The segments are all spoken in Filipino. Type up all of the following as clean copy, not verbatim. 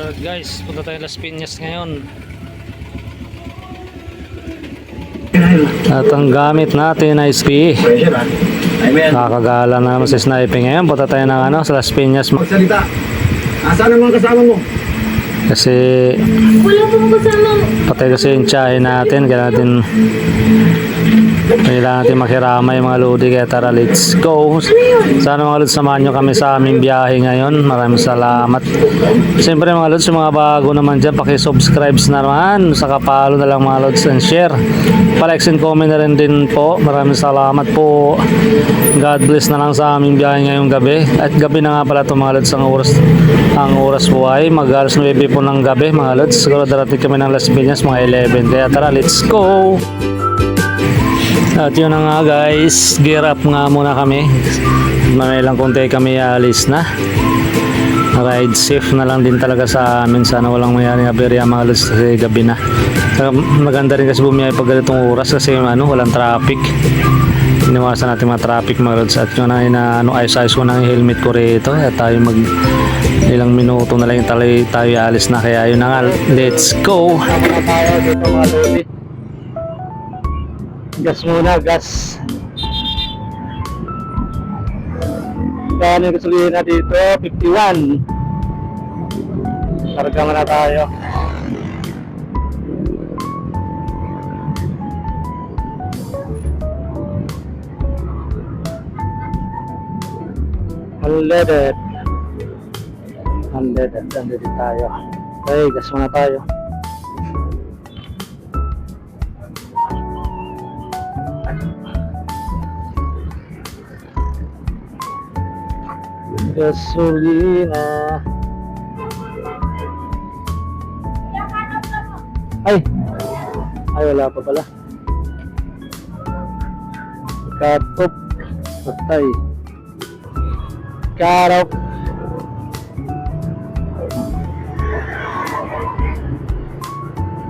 Alright guys, punta tayo Las Piñas ngayon. At ang gamit natin ay SPE. Nakakagala na naman sa sniping ngayon. Punta tayo ng sa Las Piñas. Magsalita. Asan ang mga kasama mo? Kasi Wala po mo kasama. patay kasi yung tsahe natin. Kailangan natin makiramay mga lodi. Kaya tara, let's go. Sana mga lods, samahan nyo kami sa aming biyahe ngayon. Maraming salamat. Siyempre mga lods, yung mga bago naman dyan, pakisubscribe na naman. Saka follow na lang mga lods and share. Pa-like and comment na rin din po. Maraming salamat po. God bless na lang sa aming biyahe ngayong gabi. At gabi na nga pala ito mga lods. Ang oras po ay mag-alas 9 po ng gabi mga lods. Siguro darating kami ng Las Piñas mga 11. Kaya tara, let's go! At yun na nga guys, gear up nga muna kami. May lang konti kami alis na. Ride safe na lang din talaga sa amin. Sana walang mayroong aberya mga lods kasi gabi na. Maganda rin kasi bumiyahe pag ganitong oras kasi walang traffic. Iniwasan natin mga traffic mga lods. At yun na ayos-ayos ko ng helmet ko rito. At tayo ilang minuto na lang tayo alis na. Kaya yun na nga, let's go! Tayo dito mga lodi. Gas muna, gas. Kaya yung gasolina na dito, 51. Karga muna tayo. Unleaded tayo. Okay, gas muna tayo. Gasolina. Ay, wala pa pala. Cut off. Patay. Cut off.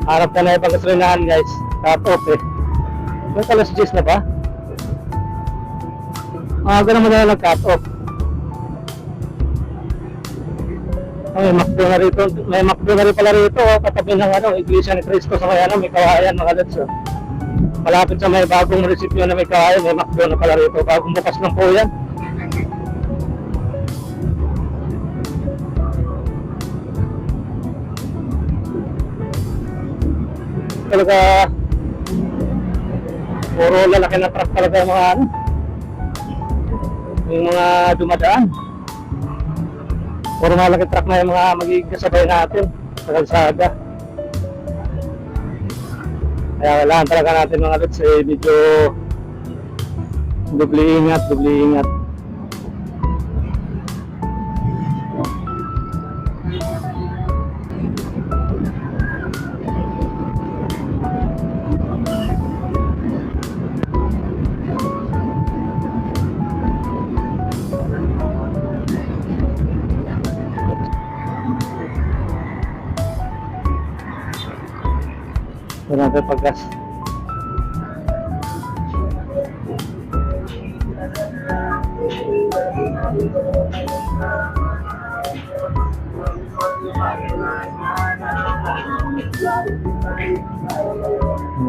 Harap ka na yung pagkasalinahan guys. Cut off May talas 10 na pa? Ganun mo na nag-cut off. May McDo na rito. May McDo na rin pala rito. Katabi ng Iglesia ni Cristo sa may kawayan mga lods. Malapit sa may bagong munisipyo na may kawayan. May McDo na pala rito. Bagong bukas lang po yan. Talaga puro lalaki na truck talaga yung mga dumadaan. Puro malaki truck na yung mga magiging kasabay natin sa kalsada. Kaya kailangan talaga natin mga lods medyo doble ingat. Wala natin paggas.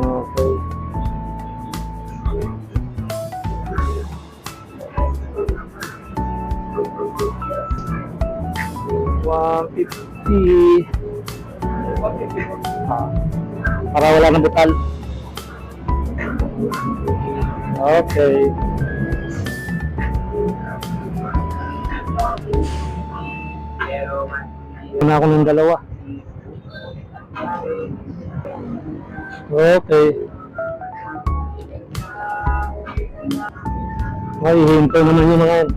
Okay. $150. Para wala ng butal. Okay. Una ako ng dalawa. Okay. Ay, hintay naman yun mga yan.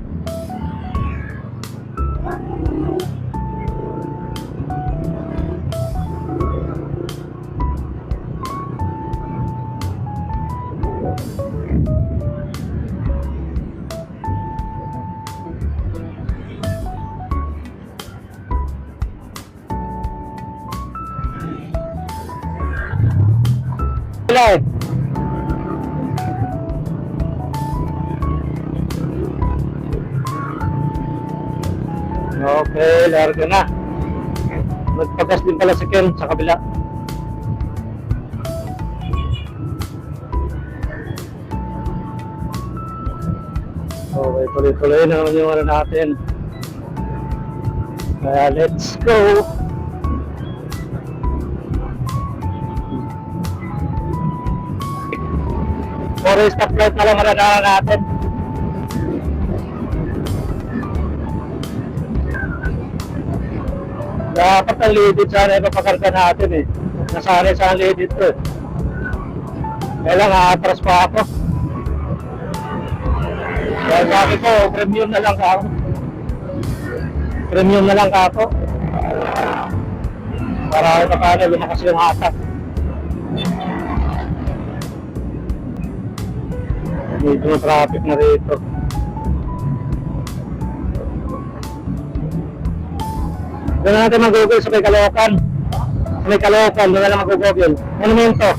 Okay, larga na. Nagpagas din pala si Ken sa kabila. Okay, tuloy-tuloy na naman yung ano natin. Kaya let's go! Puro stoplight na lang maranahan natin. Dapat ang lidit sana ipapakarga natin eh. Nasanay sa lidit to eh. Kaya lang aatras pa ako. Kaya sabi ko, premium na lang ako. Premium na lang ako. Para ito paano lumakas yung hatak. Dito yung traffic na rito. Doon na natin mag-google sa may Caloocan. Sa may Caloocan, doon na lang mag-google. Monumento.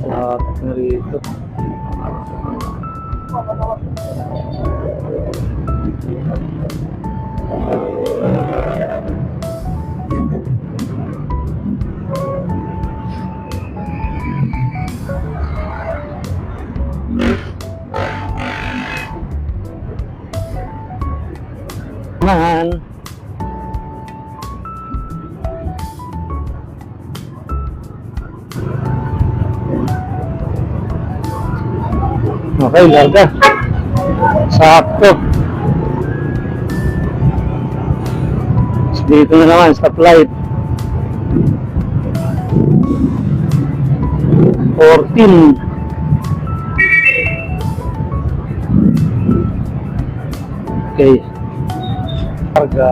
Traffic na rito. Man. Okay, larga. Sakto. Dito na naman, stoplight. 14. Okay. Larga.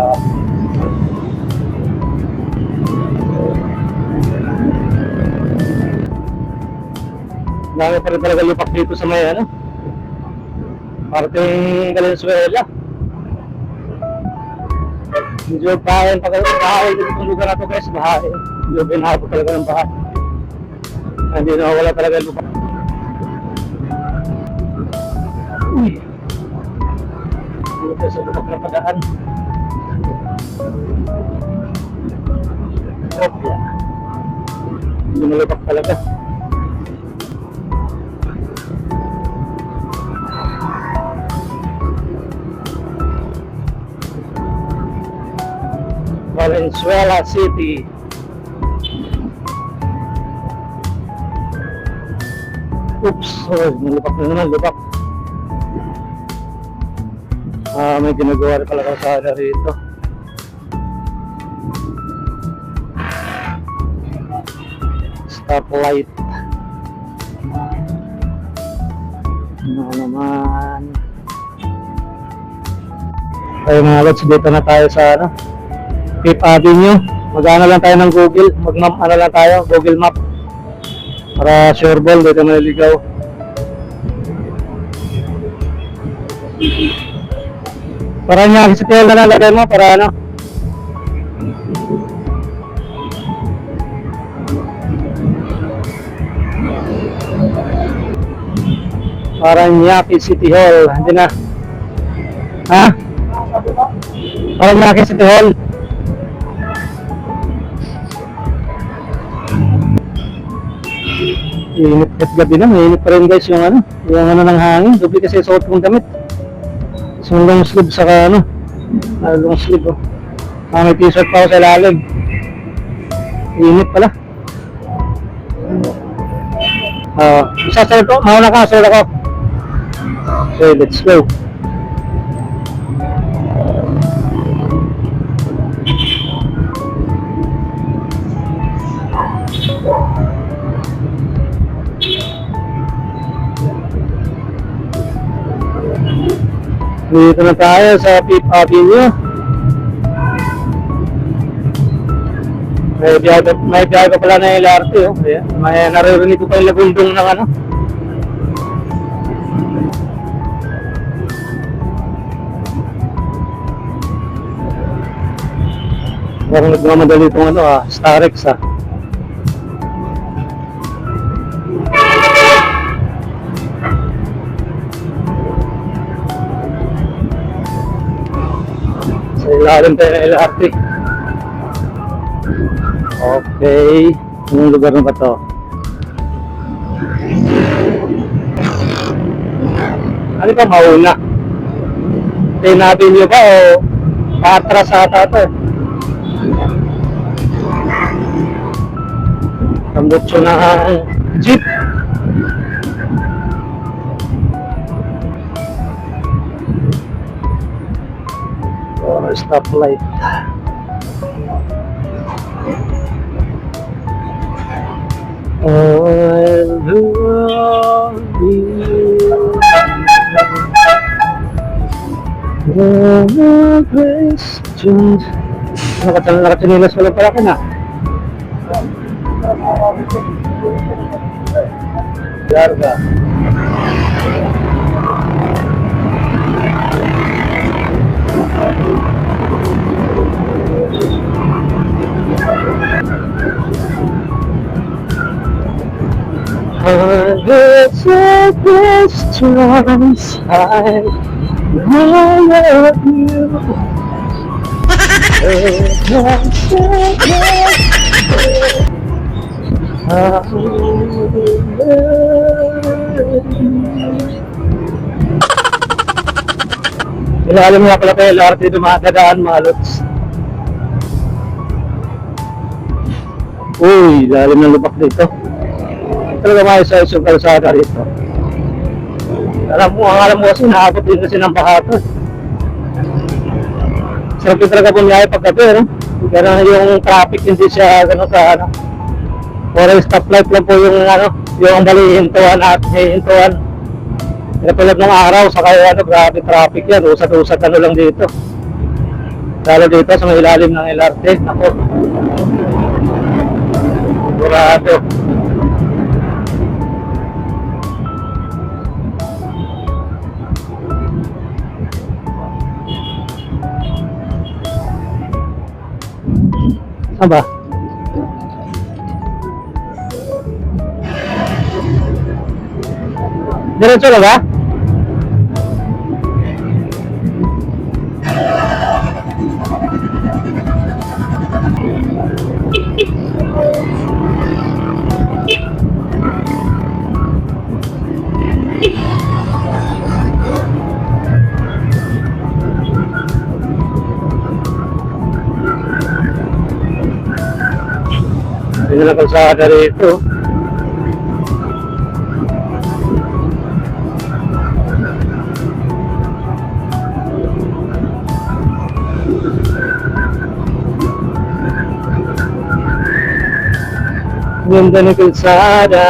Dami pa rin talaga lupak dito sa may ano. Parting Valenzuela. Medyo bahay dito itong lugar na ito guys, bahay. Medyo binahabo talaga ng bahay. Hindi na wala talaga yung lupa. Uy! Dito sa lupak na padaan. Opya. Hindi malupak talaga. Valenzuela City. Oops, nalupak na naman, lupak. May ginagawa rin pala kalsada rito. Stoplight. Ano naman. Okay mga lods, dito na tayo sa ano, Fifth Avenue. Mag-ano lang tayo ng Google. Ano lang tayo, Google Map. Para sure ball, dito maliligaw. Para niya, sa tail na lalagay mo, para ano. Para niya, City Hall. Hindi na. Ha? Para niya, City Hall. Init at gabi na, mainit pa rin guys yung ano ng hangin. Doble kasi suot kong damit. Isang long sleeve saka ano, long sleeve oh. May t-shirt pa ako sa ilalim. Init pala. Sasunod ko, mauna ka, sunod ako. Okay, let's go. Dito na tayo sa Fifth Avenue. May biyahe pa pala na LRT oh. May naririnig ko pa yung lagundong ng ano. Parang nagmamadali itong ano Starex ah. Lalim tayo ng LRT. Okay. Anong lugar na ba to? Ano ba mauna? Tinabi niyo ba o patras ata ito? Tambutso na ang jeep. Stoplight. I'll love you. No questions. Nakatinilas wala pala ka na. Larga. Hundreds of questions I love you. Ilalim nga pala kayo LRT dumadaan mga lods. Uy, ilalim ng lubak dito. Talaga maayos-ayos yung kalsada rito. Alam mo kasi naabot din kasi ng bahato. Sarap yung talaga bumiyahe paggabi, no? Pero yung traffic hindi siya gano'n ka, ano. Or stoplight lang po yung, ano, yung balihintuan at hihintuan. Tulad ng araw, saka ano, grabe traffic yan. Usat-usat ano lang dito. Lalo dito sa may ilalim ng LRT. Ako. Burado. Saan ba? Diretso na ba? Hindi na kalsada rito. Ganda ng kalsada.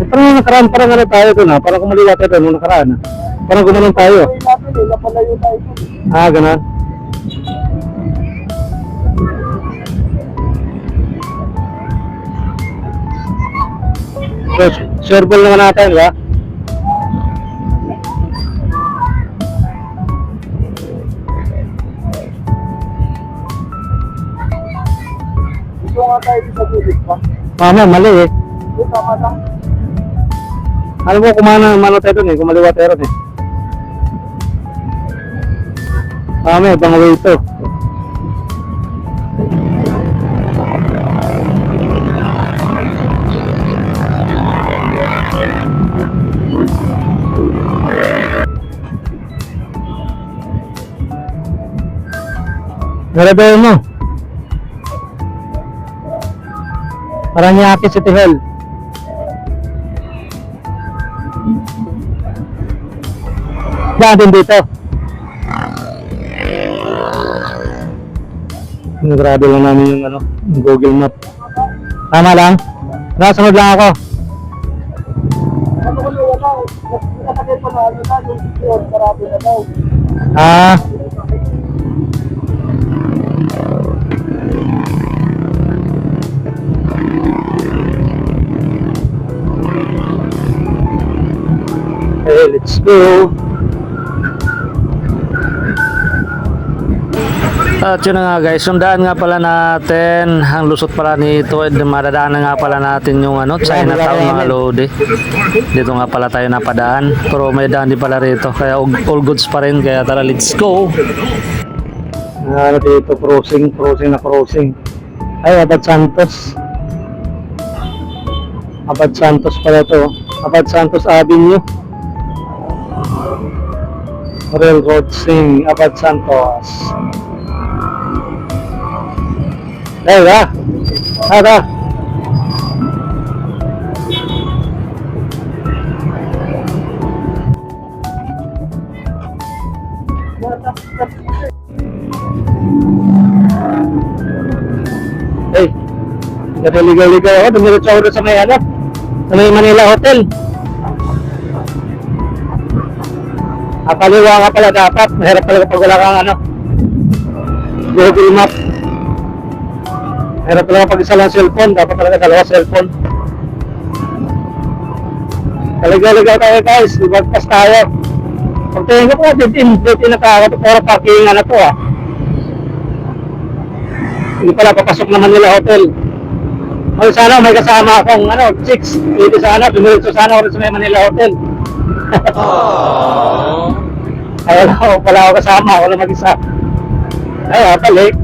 Parang nakaraan, parang ano tayo doon ha? Parang kumaliwa tayo doon nung nakaraan ha? Parang gumanon tayo. Ah, ganun. So, sureball naman natin ba? Gusto nga tayo sa gilid pa. Mama, mali eh. Tama lang. Alam mo, kumano tayo doon eh, kumaliwa tayo doon eh. May ibang way ito. Narabayan mo. Paranaque City Hall. Diyan din dito. Grabe lang namin yung ano, yung Google Map. Tama lang? Nasunod lang ako. Ano ko yung wala, nakapagay pa na ano na, yung yun, marami na daw. Ah. Okay, let's go. At yun na nga guys, yung daan nga pala natin, ang lusot pala nito, madadaanan nga pala natin yung Chinatown mga lodi. Dito nga pala tayo napadaan, pero may daan din pala rito, kaya all goods pa rin, kaya tara let's go. Dito, crossing. Ay, Abad Santos. Abad Santos pala to. Abad Santos Avenue. Railroad Sing, Abad Santos. Tara. Hey, naligaw-ligaw ako. Dumiretso ako sa may sa may Manila Hotel. Kaliwa ka pala dapat. Mahirap pala kapag wala kang Google Map. Mahirap pala kapag isa lang cellphone. Dapat talaga dalawa cellphone. Kaligaw-ligaw tayo guys. Ibagpas tayo. Pagtingin ko po, dead-in na tayo. Pero parking to Hindi pala, papasok naman nila hotel. O sana may kasama akong chicks. Hindi sana, dumiretso sana ako sa may Manila Hotel. Ay, wala ako kasama, ako lang mag-isa. Ay, balik.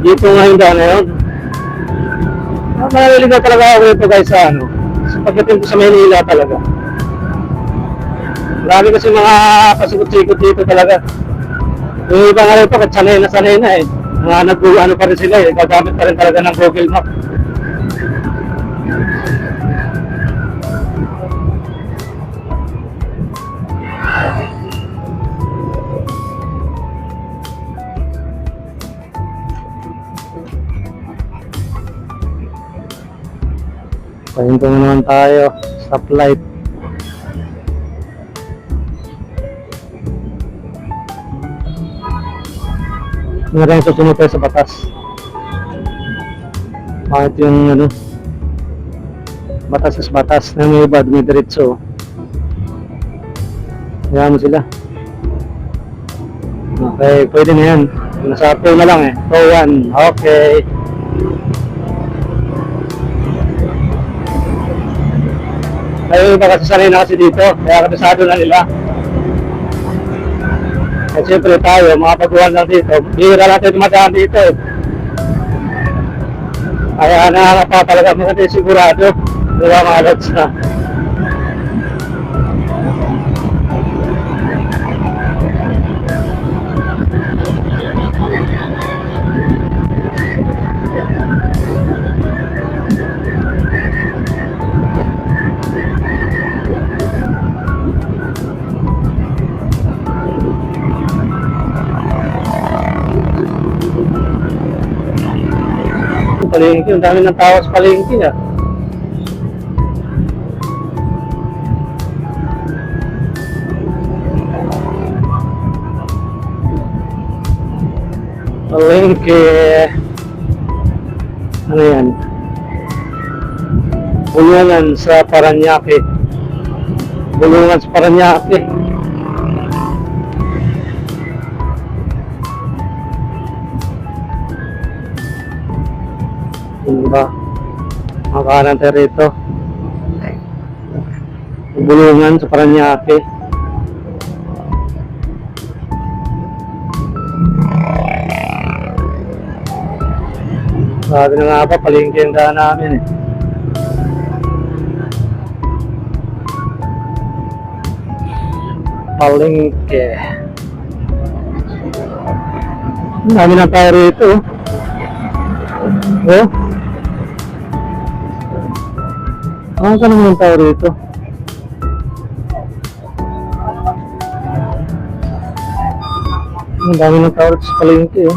Dito nga yung daan na yun. Maliligaw talaga ako ito guys sa sa pagdating ko sa Manila talaga. Marami kasi mga pasikot-sikot dito talaga. Yung iba nga rin ito, sanay na Mga nag-ano pa rin sila gagamit pa rin talaga ng Google Map. Pahinto naman tayo, stoplight. Meron yung susunod tayo sa batas. Bakit yung batas na may iba, dumidiretso. Hayaan mo sila. Okay, pwede na yan. Nasa pro na lang Pro 1, okay. Ay, iba kasi sanay na kasi dito, kaya kabisado na nila. At siyempre tayo, mga pagkuhan lang dito, bihira natin dumadaan dito Kaya nahanap pa talaga mga sigurado, di ba mga lods na. Palengke, ang dami ng tao sa palengke Palengke. Ano yan? Bulungan sa Paranaque. Bulungan sa Paranaque. Diba? Makanan tayo rito. Bulungan sa Paranaque. Sabi na nga ba, palengke ang daan namin Palengke. Ang dami na tayo rito. Ang ka naman tayo rito. Ang dami ng tao sa palengke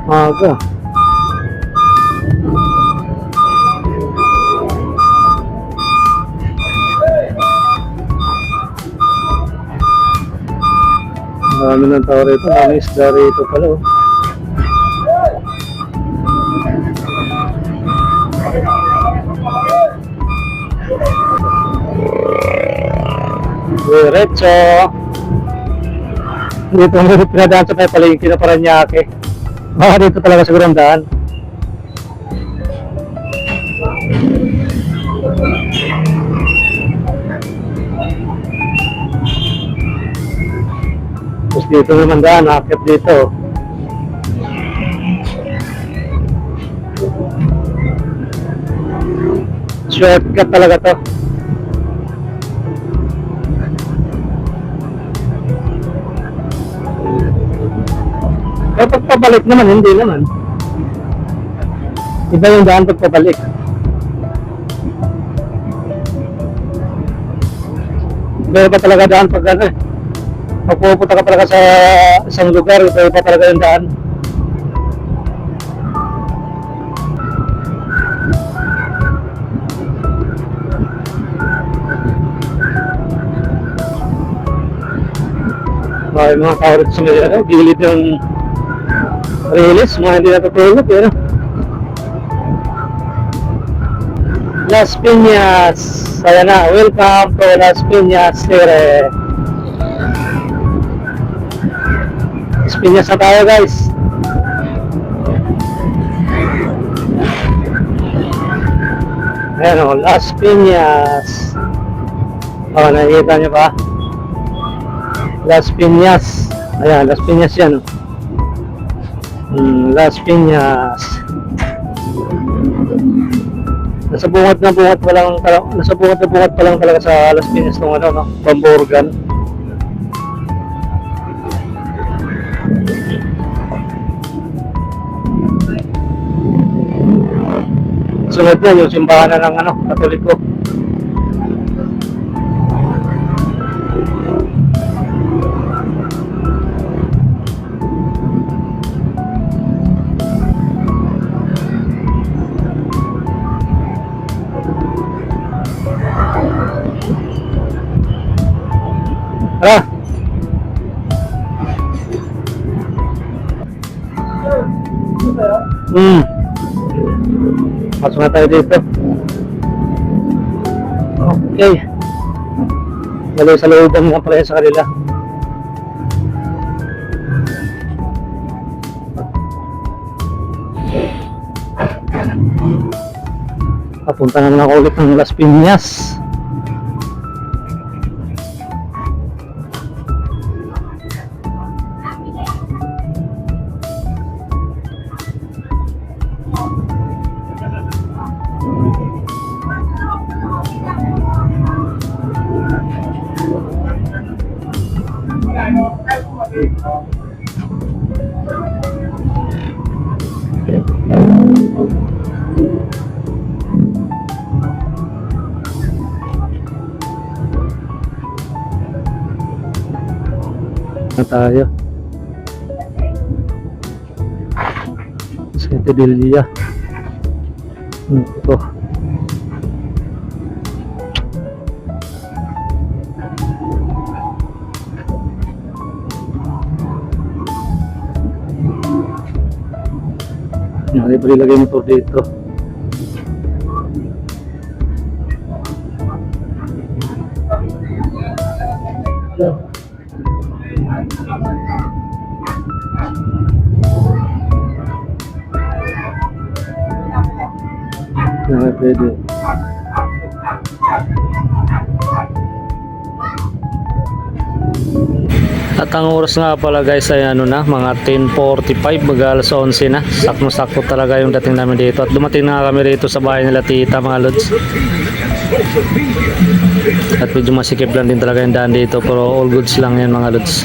Maaga. Marami ng tao rito. Marami isda rito pala. Oh. Diretso. Dito ang pinadaan sa may palengke na Paranaque. Baka dito talaga siguro ang daan. Tapos dito naman daan, akit dito. Shortcut talaga to. Eh pagpabalik naman, hindi naman. Iba yung daan pagpabalik. Iba pa talaga daan pag ano eh. Pag pupunta ka talaga sa isang lugar, iba pa talaga yung daan. May mga tao rito sa may gilid yung release, mga hindi natutulog pero Las Piñas. Ayan na, welcome to Las Piñas Tere. Las Piñas na tayo guys. Ayan o, Las Piñas. O, nakikita nyo ba? Las Piñas. Ayan, Las Piñas yan. Las Piñas. Nasa bungat na bungat pa lang, nasa bungat na bungat pa lang talaga sa Las Piñas ng ano, no? Bamborgan. Sunod na yung simbahan na ng ano, Katoliko. Tara! Pasok na tayo dito. Okay. Dali sa looban nga pala sa kanila. Papunta naman ako ulit ng Las Piñas. Na tayo sa Tedilla. Ito Hindi pa nilagay motor dito. Hindi pwede. At ang oras nga pala guys ay ano na, mga 10:45, mag-alas 11 na. Sakto-sakto talaga yung dating namin dito. At dumating na kami rito sa bahay nila tita, mga lods. At medyo masikip lang din talaga yung daan dito, pero all goods lang yan mga lods.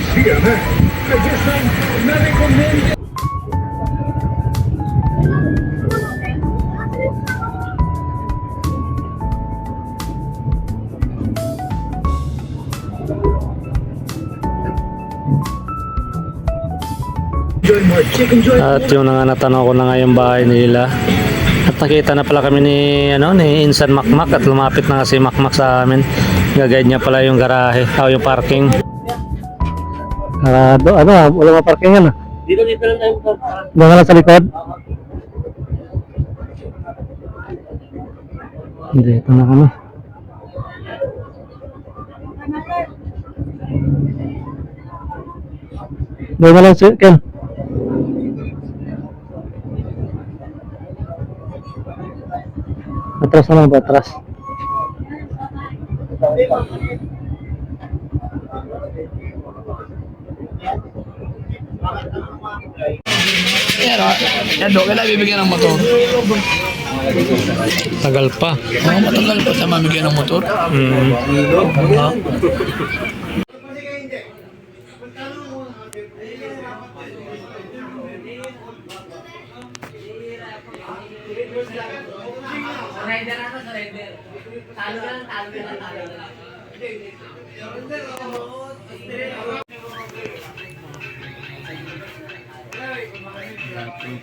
At yung nga natanaw ko na nga yung bahay nila. At nakita na pala kami ni Insan Makmak, at lumapit na kasi Makmak sa amin. Gagayad niya pala yung garahe o yung parking. Sarado. Ano, wala mga parkingan ah. Dito lang tayo. Doon ka lang sa likod. Dito na kami. Doon ka lang si Ken. Atras na lang ba? Atras. Yan do, kailangan bibigyan ng motor. Tagal pa. Oo, matagal pa siya mamigyan ng motor.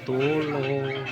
Tulong.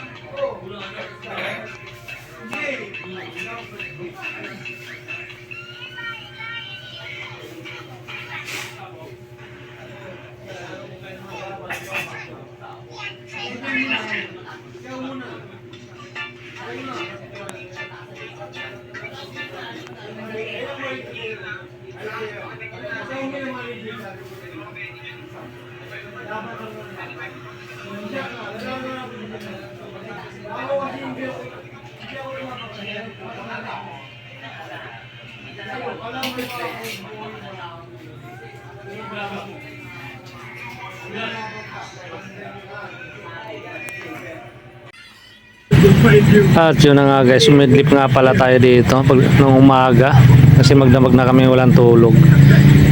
At yun na nga guys, umidlip nga pala tayo dito pag nung umaga kasi magdamag na kami walang tulog.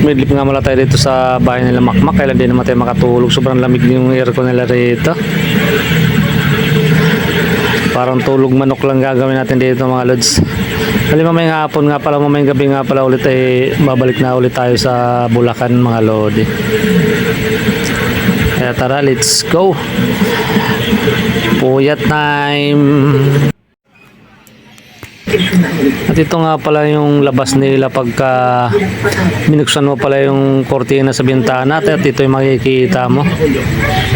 Umidlip nga pala tayo dito sa bahay nila Makmak, kailan din naman tayo makatulog, sobrang lamig yung aircon nila rito. Parang tulog manok lang gagawin natin dito mga lods. Dali mamayang hapon nga pala, mamayang gabi nga pala ulit ay babalik na ulit tayo sa Bulacan mga lodi. Kaya tara, let's go. Puyat time. At ito nga pala yung labas nila pagka binuksan mo pala yung kortina sa bintana at ito yung makikita mo.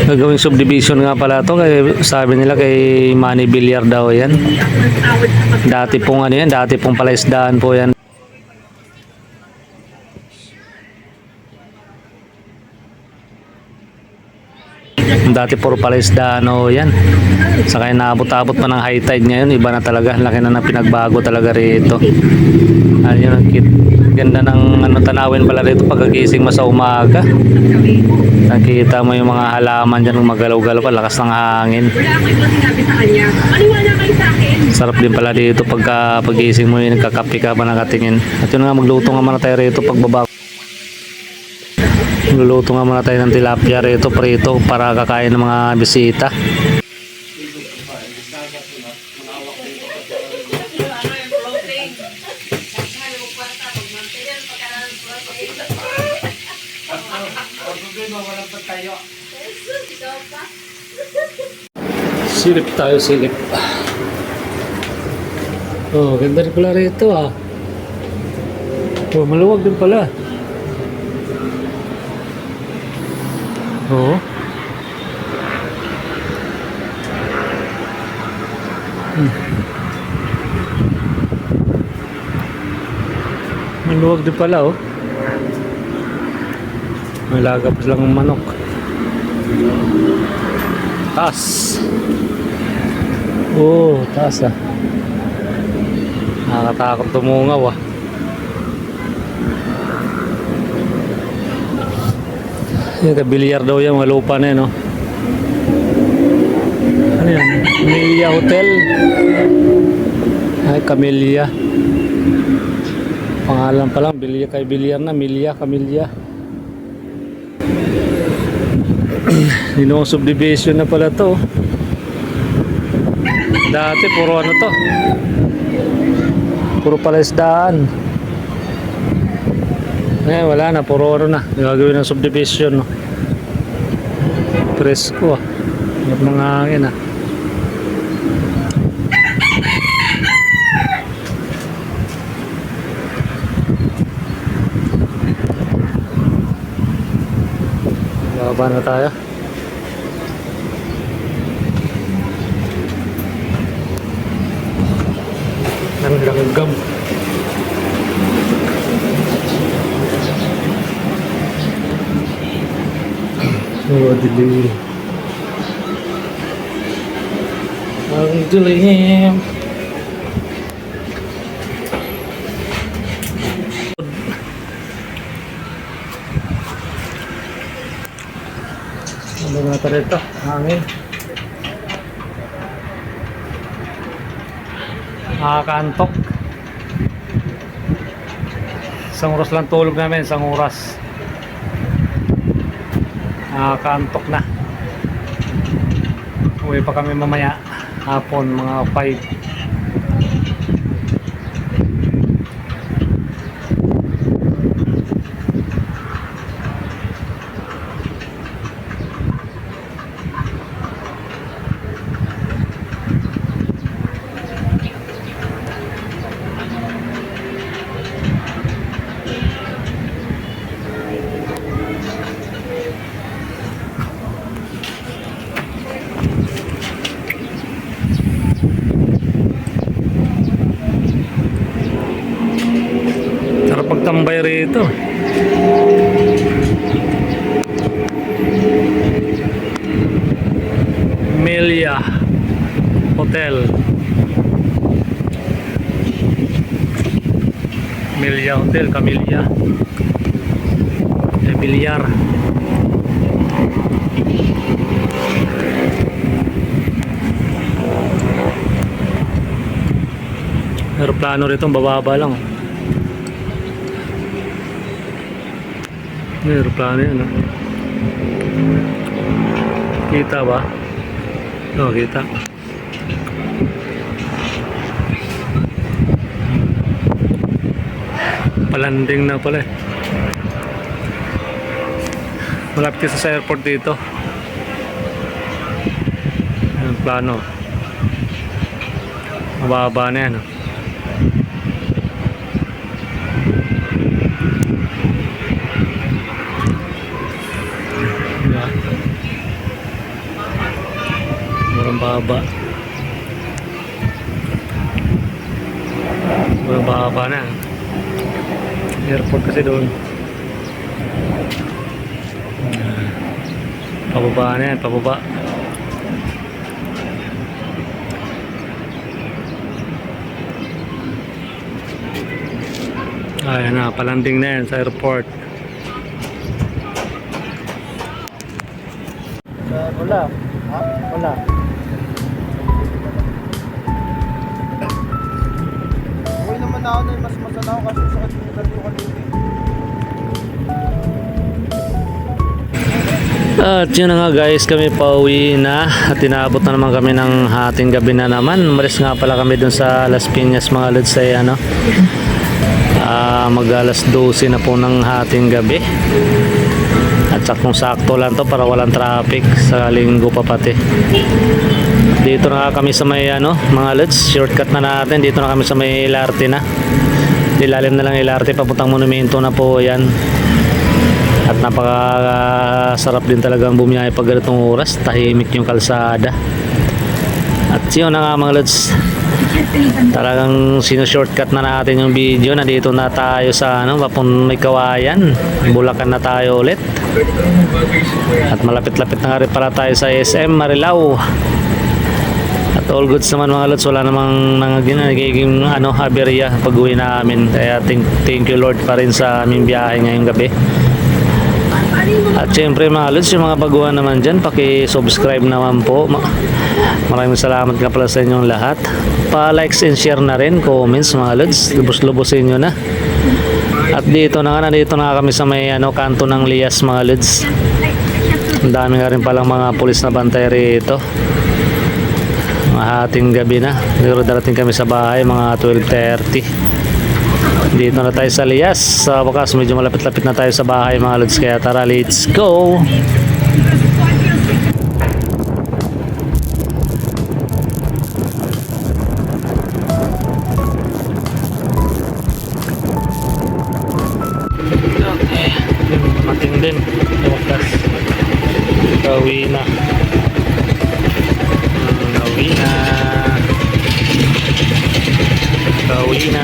Gagawing subdivision nga pala to, kaya sabi nila kay Manny Villar daw yan. Dati pong ano yan, dati pong palaisdaan po yan. Dati puro palaisdaan o yan. Saka naabot-abot pa ng high tide ngayon, iba na talaga, laki na ng pinagbago talaga rito. Ayun ang ganda ng ano, tanawin pala rito pagkagising mo sa umaga. Nakita mo yung mga halaman dyan magalaw-galaw pa, lakas ng hangin. Wala ako ibang sinabi sa kanya. Maniwala kayo sa akin. Sarap din pala dito pagka pagising mo yung nagkakape ka pa nakatingin. At yun nga, magluto nga muna tayo rito pagbaba. Luluto nga muna tayo ng tilapia rito prito para kakain ng mga bisita. Silip tayo, silip. Oh, ganda rin pala rito ah. Oh, maluwag din pala. Oo. Maluwag din pala oh. May lagap lang ng manok. Taas. Oh, taas ah. Nakakatakot tumungaw ah. Yung Cabilliar daw yan, mga lupa na yan, no? Ano yan? Camellia Hotel. Ay, Camellia. Pangalan pa lang, Bilya kay Villar na, Milya, Camellia. Dinong subdivision na pala to. Dati, puro ano to? Puro palaisdaan. Eh, wala na, puro ano na. Gagawin ng subdivision, no? Presko, ah. Hirap ng hangin, ah. Baba na tayo. Ang langgam. Oh, dilim. Ang dilim. Ano nga ito rito? Hangin. Nakakaantok. Isang oras lang tulog namin, isang oras. Nakakaantok na. Uwi pa kami mamaya hapon mga 5. Sarap pagtambay rito. Melia Hotel. Melia Hotel, Camellia. Bilyar. Aeroplano rito, bababa lang. Aeroplano yan. Kita ba? Oo, kita. Palanding na pala eh. Malapit sa airport dito. Ayan, plano. Mababa na yan. Murang baba. Murang baba na. Airport kasi doon. Pababa na yan, pababa. Ayan na, palanding na yan sa airport. Wala. Ha? Wala. Uwi naman ako na mas masalaw kasi sa interview kanina. At yun na nga guys, kami pauwi na at inaabot na naman kami ng hating gabi na naman. Umalis nga pala kami dun sa Las Piñas mga lods ay ano, mag alas 12 na po ng hating gabi. At saktong sakto lang to para walang traffic sa linggo pa pati. Dito na kami sa may ano, mga lods, shortcut na natin. Dito na kami sa may LRT na. Dilalim na lang LRT, papuntang monumento na po yan. At napakasarap din talagang bumiyahe pag ganitong oras, tahimik yung kalsada. At yun na nga mga lods, talagang sinushortcut na natin yung video. Nandito na tayo sa ano, may Kawayan, Bulacan na tayo ulit. At malapit-lapit na nga rin pala tayo sa SM Marilao. At all goods naman mga lods, wala namang nagiging ano, aberya pag uwi namin. Kaya thank you Lord pa rin sa aming biyahe ngayong gabi. At syempre mga lods, yung mga baguhan naman dyan, paki-subscribe naman po. Maraming salamat nga pala sa inyong lahat. Pa-likes and share na rin, comments mga lods, lubos-lubosin nyo na. At nandito na kami sa may ano, kanto ng Lias mga lods. Ang dami nga rin palang mga pulis na bantay rito. Hating gabi na, pero darating kami sa bahay mga 12:30. Dito na tayo sa Lias. Sa wakas medyo malapit-lapit na tayo sa bahay mga lods, kaya tara, let's go. Okay, mating din sa wakas. Pauwi na. Pauwi na. Pauwi na.